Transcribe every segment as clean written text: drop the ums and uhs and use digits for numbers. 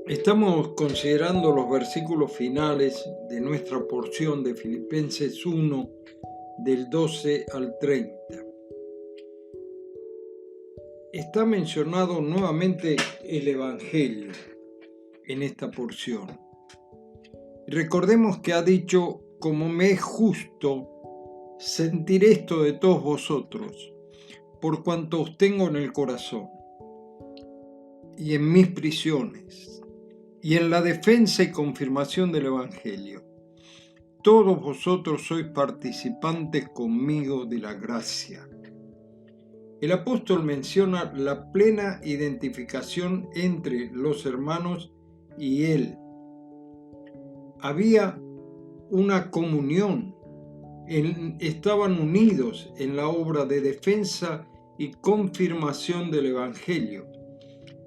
Estamos considerando los versículos finales de nuestra porción de Filipenses 1, del 12 al 30. Está mencionado nuevamente el Evangelio en esta porción. Recordemos que ha dicho: como me es justo sentir esto de todos vosotros, por cuanto os tengo en el corazón, y en mis prisiones, y en la defensa y confirmación del Evangelio. Todos vosotros sois participantes conmigo de la gracia. El apóstol menciona la plena identificación entre los hermanos y él. Había una comunión, estaban unidos en la obra de defensa y confirmación del Evangelio,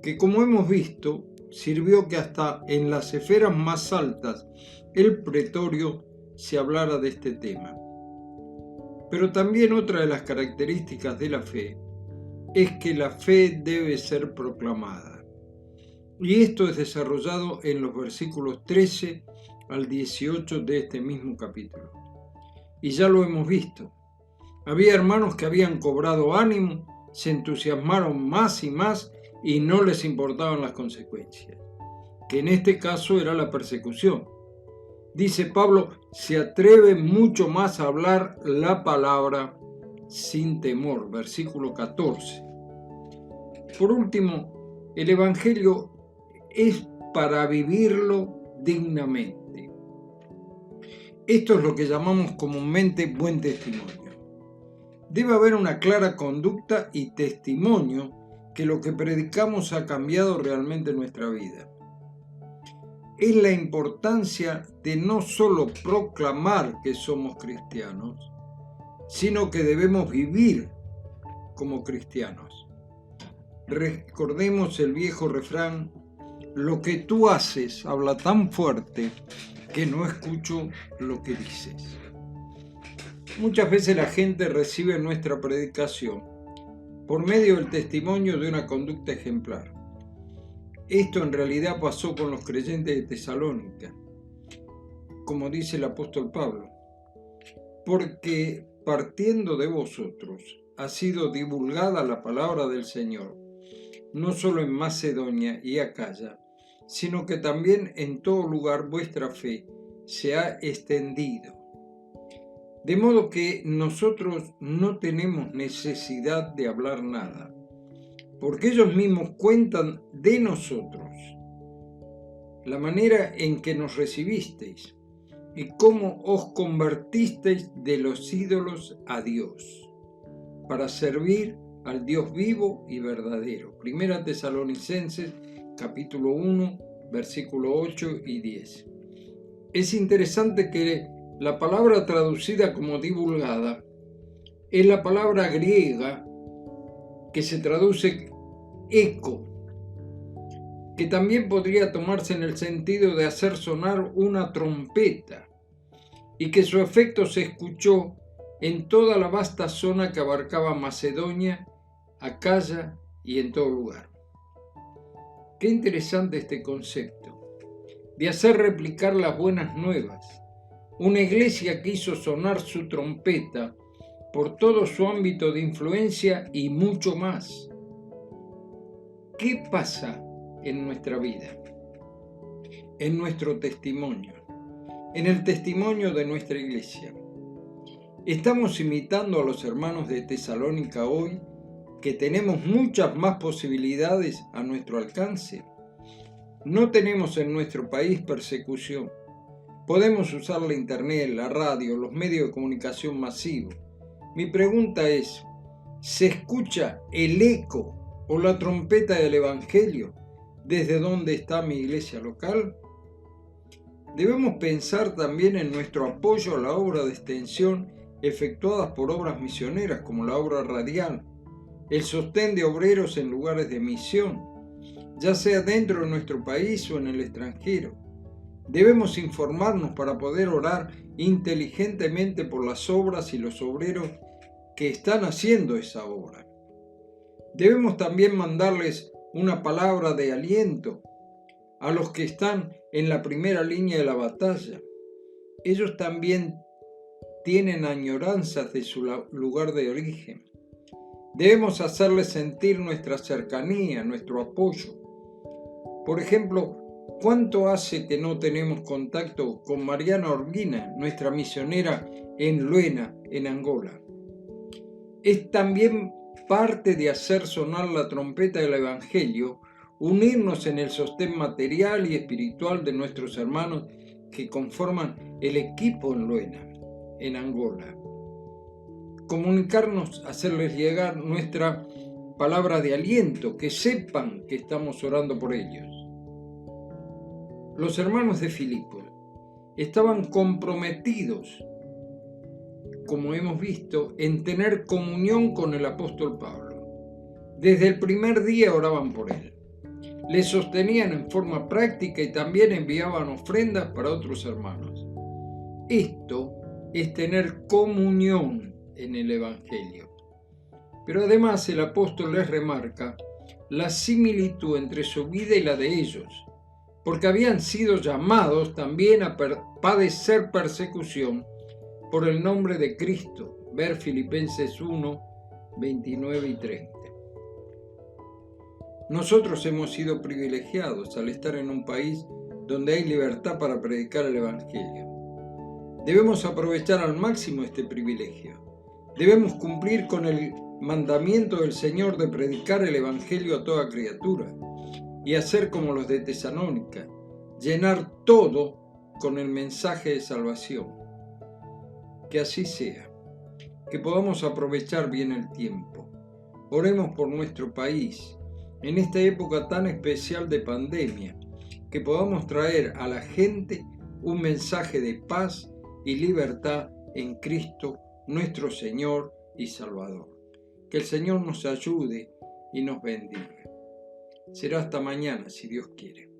que, como hemos visto, sirvió que hasta en las esferas más altas, el pretorio, se hablara de este tema. Pero también otra de las características de la fe es que la fe debe ser proclamada. Y esto es desarrollado en los versículos 13 al 18 de este mismo capítulo. Y ya lo hemos visto. Había hermanos que habían cobrado ánimo, se entusiasmaron más y más y no les importaban las consecuencias, que en este caso era la persecución. Dice Pablo: se atreve mucho más a hablar la palabra sin temor, versículo 14. Por último, el Evangelio es para vivirlo dignamente. Esto es lo que llamamos comúnmente buen testimonio. Debe haber una clara conducta y testimonio que lo que predicamos ha cambiado realmente nuestra vida. Es la importancia de no solo proclamar que somos cristianos, sino que debemos vivir como cristianos. Recordemos el viejo refrán: lo que tú haces habla tan fuerte que no escucho lo que dices. Muchas veces la gente recibe nuestra predicación por medio del testimonio de una conducta ejemplar. Esto en realidad pasó con los creyentes de Tesalónica, como dice el apóstol Pablo: porque partiendo de vosotros ha sido divulgada la palabra del Señor, no solo en Macedonia y Acaya, sino que también en todo lugar vuestra fe se ha extendido. De modo que nosotros no tenemos necesidad de hablar nada, porque ellos mismos cuentan de nosotros la manera en que nos recibisteis y cómo os convertisteis de los ídolos a Dios, para servir al Dios vivo y verdadero. Primera Tesalonicenses, capítulo 1, versículo 8 y 10. Es interesante que la palabra traducida como divulgada es la palabra griega que se traduce eco, que también podría tomarse en el sentido de hacer sonar una trompeta, y que su efecto se escuchó en toda la vasta zona que abarcaba Macedonia, Acaya y en todo lugar. Qué interesante este concepto de hacer replicar las buenas nuevas. Una iglesia que hizo sonar su trompeta por todo su ámbito de influencia y mucho más. ¿Qué pasa en nuestra vida? En nuestro testimonio, en el testimonio de nuestra iglesia. ¿Estamos imitando a los hermanos de Tesalónica hoy, que tenemos muchas más posibilidades a nuestro alcance? No tenemos en nuestro país persecución. Podemos usar la internet, la radio, los medios de comunicación masivos. Mi pregunta es: ¿se escucha el eco o la trompeta del Evangelio desde donde está mi iglesia local? Debemos pensar también en nuestro apoyo a la obra de extensión efectuadas por obras misioneras como la obra radial, el sostén de obreros en lugares de misión, ya sea dentro de nuestro país o en el extranjero. Debemos informarnos para poder orar inteligentemente por las obras y los obreros que están haciendo esa obra. Debemos también mandarles una palabra de aliento a los que están en la primera línea de la batalla. Ellos también tienen añoranzas de su lugar de origen. Debemos hacerles sentir nuestra cercanía, nuestro apoyo. Por ejemplo, ¿cuánto hace que no tenemos contacto con Mariana Orguina, nuestra misionera en Luena, en Angola? Es también parte de hacer sonar la trompeta del Evangelio, unirnos en el sostén material y espiritual de nuestros hermanos que conforman el equipo en Luena, en Angola. Comunicarnos, hacerles llegar nuestra palabra de aliento, que sepan que estamos orando por ellos. Los hermanos de Filipos estaban comprometidos, como hemos visto, en tener comunión con el apóstol Pablo. Desde el primer día oraban por él. Le sostenían en forma práctica y también enviaban ofrendas para otros hermanos. Esto es tener comunión en el Evangelio. Pero además el apóstol les remarca la similitud entre su vida y la de ellos, porque habían sido llamados también a padecer persecución por el nombre de Cristo. Ver Filipenses 1, 29 y 30. Nosotros hemos sido privilegiados al estar en un país donde hay libertad para predicar el Evangelio. Debemos aprovechar al máximo este privilegio. Debemos cumplir con el mandamiento del Señor de predicar el Evangelio a toda criatura y hacer como los de Tesalónica, llenar todo con el mensaje de salvación. Que así sea, que podamos aprovechar bien el tiempo. Oremos por nuestro país, en esta época tan especial de pandemia, que podamos traer a la gente un mensaje de paz y libertad en Cristo, nuestro Señor y Salvador. Que el Señor nos ayude y nos bendiga. Será hasta mañana, si Dios quiere.